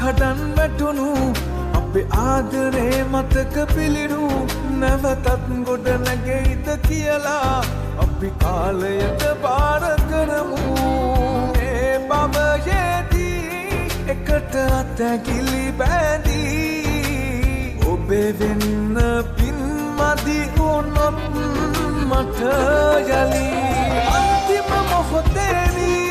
කඩන් වැටුණු අපේ ආදරේ මතක පිළිරු නැවතත් ගොඩ නැගෙයිද කියලා අපි කාලයට බාර කරමු මේ බබයේදී එකට අතැකිලි බැඳී ඔබේ වෙන්න පින් මදි වුණොත් මට යලි අන්තිම මොහොතේදී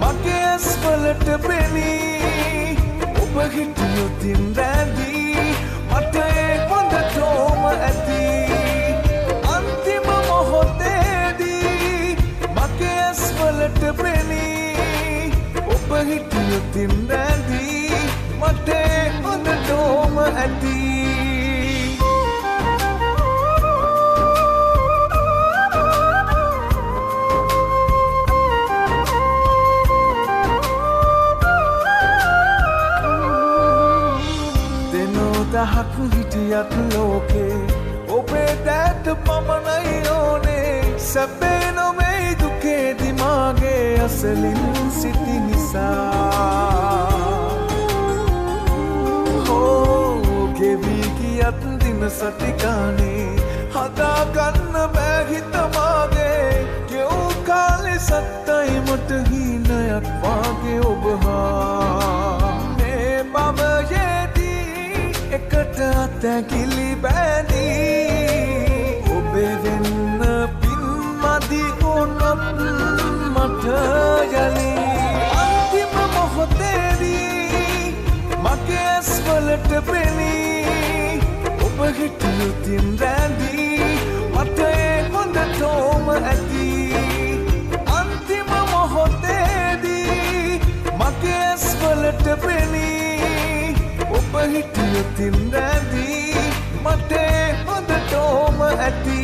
මගේ ඇස්වලට පෙනී ඔබ හිටියොතින් රැඳී මට ඒ හොඳටම ඇති අන්තිම මොහොතේදී මගේ ඇස්වලට පෙනී ඔබ හිටියොතින් රැඳී මට ඒ හොඳටම ඇති දහක් හිටියත් ලෝකේ ඔබේ දැට පමණයි ඕනේ සැපේ නොවෙයි දුකේදි මාගේ අසලින් සිටි නිසා ගෙවී ගියත් දින සතිකානේ හදාගන්න බෑ හිත මාගේ ගෙවූ කාලේ සත්තයි මට හීනයක් වාගේ ඔබ හා මේ බබයේ එකට අතැකිලි බැඳී ඔබේ වෙන්න පින් මදි වුණොත් මට යලි අන්තිම මොහොතේදී මගේ ඇස්වලට පෙනී ඔබ හිටියොතින් රැඳී මට ඒ හොඳටම ඇති අන්තිම මොහොතේදී මගේ ඇස්වලට පෙනී ඔබ හිටියොතින් රැඳී මට හොඳටම ඇති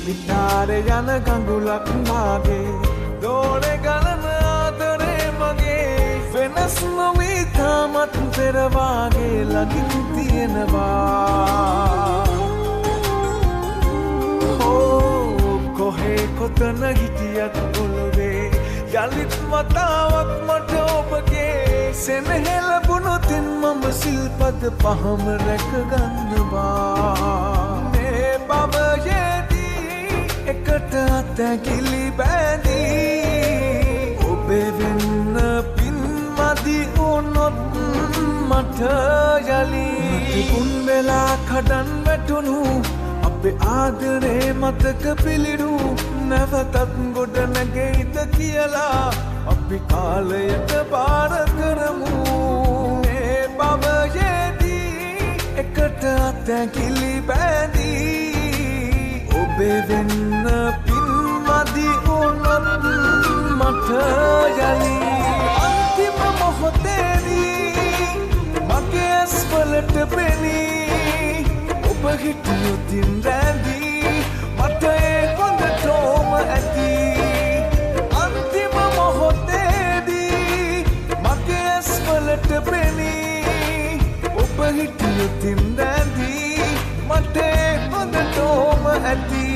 විතාරේ යන ගඟුලක් මාගේ දෝරේ ගලන ආදරේ මගේ වෙනස් නොවී තාමත් පෙර වාගේ ළඟින් තියෙනවා කොහේ කොතන හිටියත් ඔලුවේ යලිත් වතාවක් මට ඔබගේ සෙනෙහෙ ලැබුණොතින් මම සිල්පද පහම රැකගන්නවා මේ බබයේදී එකට අතැකිලි බැඳී ඔබේ වෙන්න පින් මදි වුණොත් මට යලි තිබුන් වෙලා කඩන් වැටුණු අපේ ආදරේ මතක පිළිරු නැවතත් ගොඩ නැගෙයිද කියලා අපි කාලයට බාර කරමු මේ බබයේදී එකට අතැකිලි බැඳී ඔබේ වෙන්න පින් මදි වුණොත් මට යලි අන්තිම මොහොතේදී මගේ ඇස්වලට පෙනී ඔබ හිටියොතින් රැඳී මට ඒ හොඳටම ඇති අන්තිම මොහොතේදී මගේ ඇස්වලට පෙනී ඔබ හිටියොතින් රැඳී මට ඒ හොඳටම ඇති